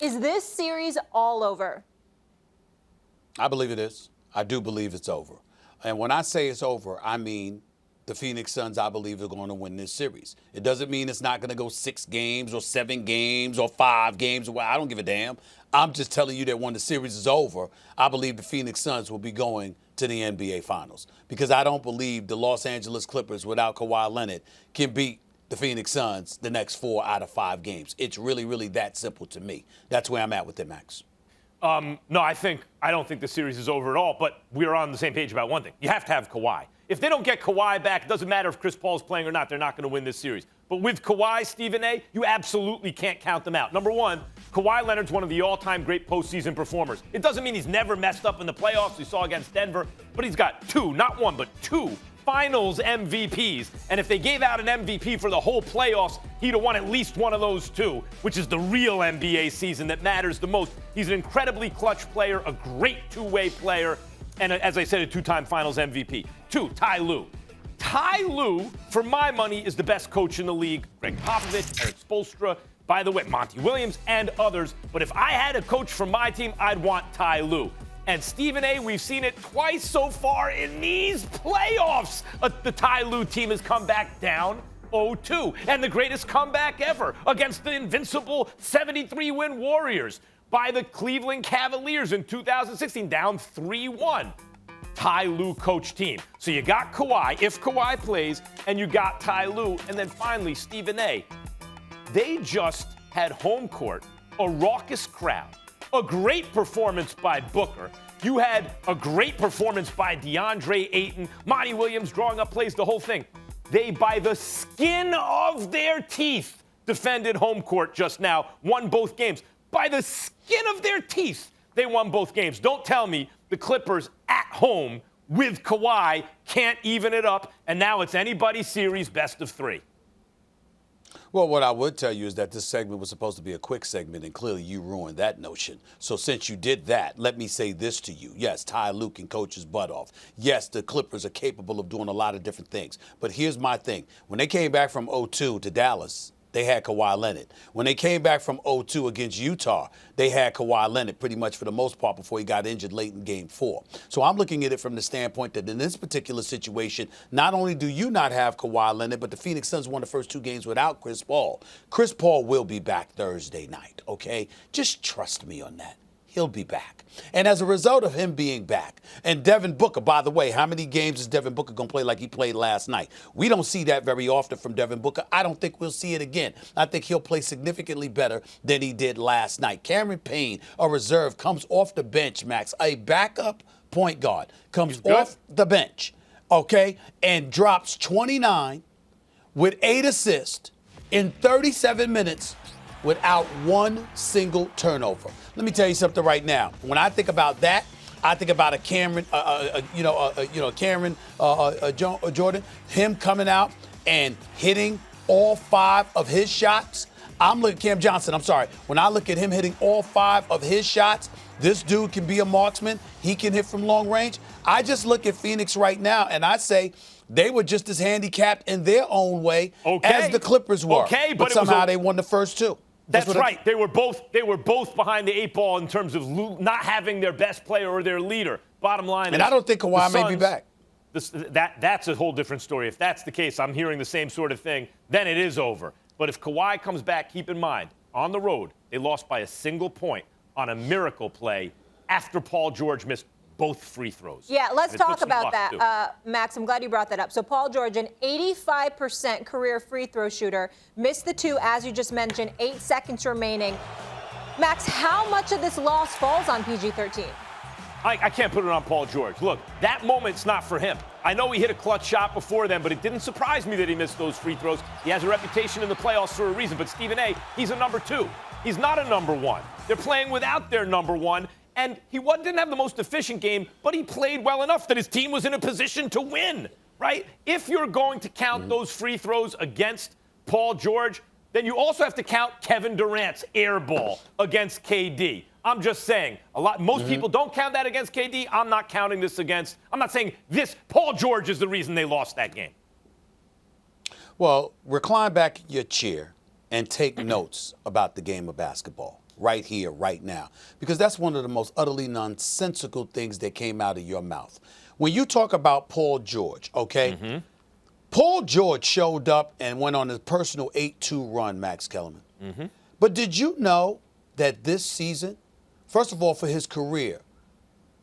Is this series all over? I believe it is. I do believe it's over. And when I say it's over, I mean the Phoenix Suns, I believe, are going to win this series. It doesn't mean it's not going to go 6 games or 7 games or 5 games. Well, I don't give a damn. I'm just telling you that when the series is over, I believe the Phoenix Suns will be going to the NBA Finals, because I don't believe the Los Angeles Clippers without Kawhi Leonard can beat the Phoenix Suns the next 4 out of 5 games. It's really, really that simple to me. That's where I'm at with it, Max. No, I don't think the series is over at all, but we're on the same page about one thing. You have to have Kawhi. If they don't get Kawhi back, it doesn't matter if Chris Paul's playing or not, they're not going to win this series. But with Kawhi, Stephen A., you absolutely can't count them out. Number one, Kawhi Leonard's one of the all-time great postseason performers. It doesn't mean he's never messed up in the playoffs. We saw against Denver, but he's got 2, not 1, but 2 Finals MVPs. And if they gave out an MVP for the whole playoffs, he'd have won at least one of those 2, which is the real NBA season that matters the most. He's an incredibly clutch player, a great two-way player, and as I said, a 2-time Finals MVP. 2, Ty Lue. Ty Lue, for my money, is the best coach in the league. Greg Popovich, Eric Spoelstra, by the way, Monty Williams, and others. But if I had a coach for my team, I'd want Ty Lue. And Stephen A., we've seen it twice so far in these playoffs. The Ty Lue team has come back down 0-2. And the greatest comeback ever against the invincible 73-win Warriors by the Cleveland Cavaliers in 2016, down 3-1. Ty Lue coach team. So you got Kawhi, if Kawhi plays, and you got Ty Lue. And then finally, Stephen A., they just had home court, a raucous crowd, a great performance by Booker. You had a great performance by DeAndre Ayton, Monty Williams drawing up plays, the whole thing. They, by the skin of their teeth, defended home court just now, won both games. By the skin of their teeth, they won both games. Don't tell me the Clippers at home with Kawhi can't even it up, and now it's anybody's series best of 3. Well, what I would tell you is that this segment was supposed to be a quick segment, and clearly you ruined that notion. So since you did that, let me say this to you. Yes, Ty Lue can coach his butt off. Yes, the Clippers are capable of doing a lot of different things. But here's my thing. When they came back from 0-2 to Dallas, they had Kawhi Leonard. When they came back from 0-2 against Utah, they had Kawhi Leonard pretty much for the most part before he got injured late in Game 4. So I'm looking at it from the standpoint that in this particular situation, not only do you not have Kawhi Leonard, but the Phoenix Suns won the first 2 games without Chris Paul. Chris Paul will be back Thursday night, okay? Just trust me on that. He'll be back. And as a result of him being back, and Devin Booker, by the way, how many games is Devin Booker going to play like he played last night? We don't see that very often from Devin Booker. I don't think we'll see it again. I think he'll play significantly better than he did last night. Cameron Payne, a reserve, comes off the bench, Max. A backup point guard comes off the bench, okay, and drops 29 with 8 assists in 37 minutes without one single turnover. Let me tell you something right now. When I think about that, I think about a Cameron, Jordan, him coming out and hitting all 5 of his shots. Cam Johnson, I'm sorry. When I look at him hitting all 5 of his shots, this dude can be a marksman. He can hit from long range. I just look at Phoenix right now, and I say they were just as handicapped in their own way as the Clippers were. Okay, but somehow they won the first 2. That's right. They were both behind the 8 ball in terms of not having their best player or their leader. Bottom line, and I don't think Kawhi may be back. That's a whole different story. If that's the case, I'm hearing the same sort of thing. Then it is over. But if Kawhi comes back, keep in mind, on the road, they lost by a single point on a miracle play after Paul George missed both free throws. Yeah, let's talk about that, Max. I'm glad you brought that up. So Paul George, an 85% career free throw shooter, missed the 2, as you just mentioned, 8 seconds remaining. Max, how much of this loss falls on PG-13? I can't put it on Paul George. Look, that moment's not for him. I know he hit a clutch shot before then, but it didn't surprise me that he missed those free throws. He has a reputation in the playoffs for a reason. But Stephen A., he's a number 2. He's not a number 1. They're playing without their number 1. And he didn't have the most efficient game, but he played well enough that his team was in a position to win, right? If you're going to count those free throws against Paul George, then you also have to count Kevin Durant's air ball against KD. I'm just saying, most people don't count that against KD. I'm not counting this against. I'm not saying this. Paul George is the reason they lost that game. Well, recline back in your chair and take notes about the game of basketball. right here, right now. Because that's one of the most utterly nonsensical things that came out of your mouth. When you talk about Paul George, okay? Paul George showed up and went on his personal 8-2 run, Max Kellerman. But did you know that this season, first of all, for his career,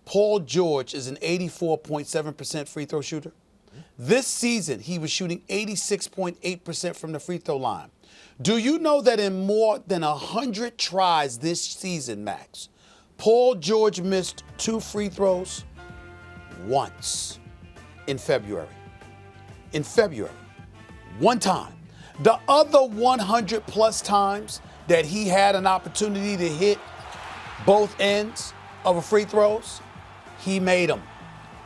Paul George is an 84.7% free throw shooter? This season, he was shooting 86.8% from the free throw line. Do you know that in more than 100 tries this season, Max, Paul George missed 2 free throws once in February? In February, one time. The other 100 plus times that he had an opportunity to hit both ends of a free throws, he made them.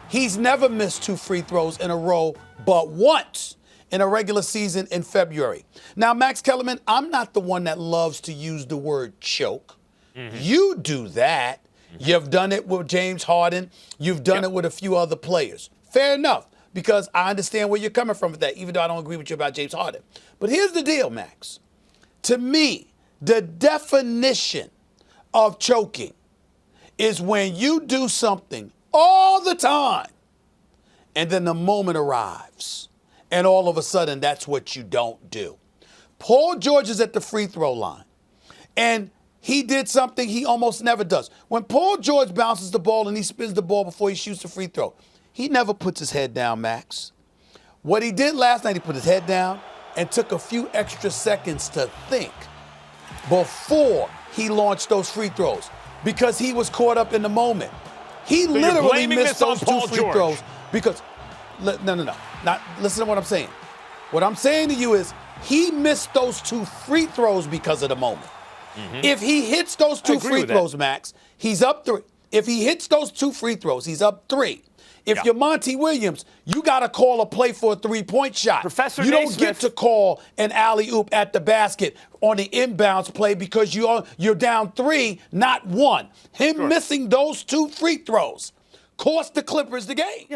He's never missed 2 free throws in a row but once in a regular season in February. Now, Max Kellerman, I'm not the one that loves to use the word choke. You do that. You've done it with James Harden. You've done it with a few other players. Fair enough, because I understand where you're coming from with that, even though I don't agree with you about James Harden. But here's the deal, Max. To me, the definition of choking is when you do something all the time, and then the moment arrives, and all of a sudden that's what you don't do. Paul George is at the free throw line, and he did something he almost never does. When Paul George bounces the ball and he spins the ball before he shoots the free throw, he never puts his head down, Max. What he did last night, he put his head down and took a few extra seconds to think before he launched those free throws because he was caught up in the moment. He literally missed those 2 free throws because, no. Not, listen to what I'm saying. What I'm saying to you is he missed those 2 free throws because of the moment. If he hits those 2 free throws, Max, he's up 3. If he hits those 2 free throws, he's up 3. If you're Monty Williams, you got to call a play for a 3-point shot. Professor you don't get to call an alley-oop at the basket on the inbounds play because you're down 3, not 1. Him missing those 2 free throws cost the Clippers the game.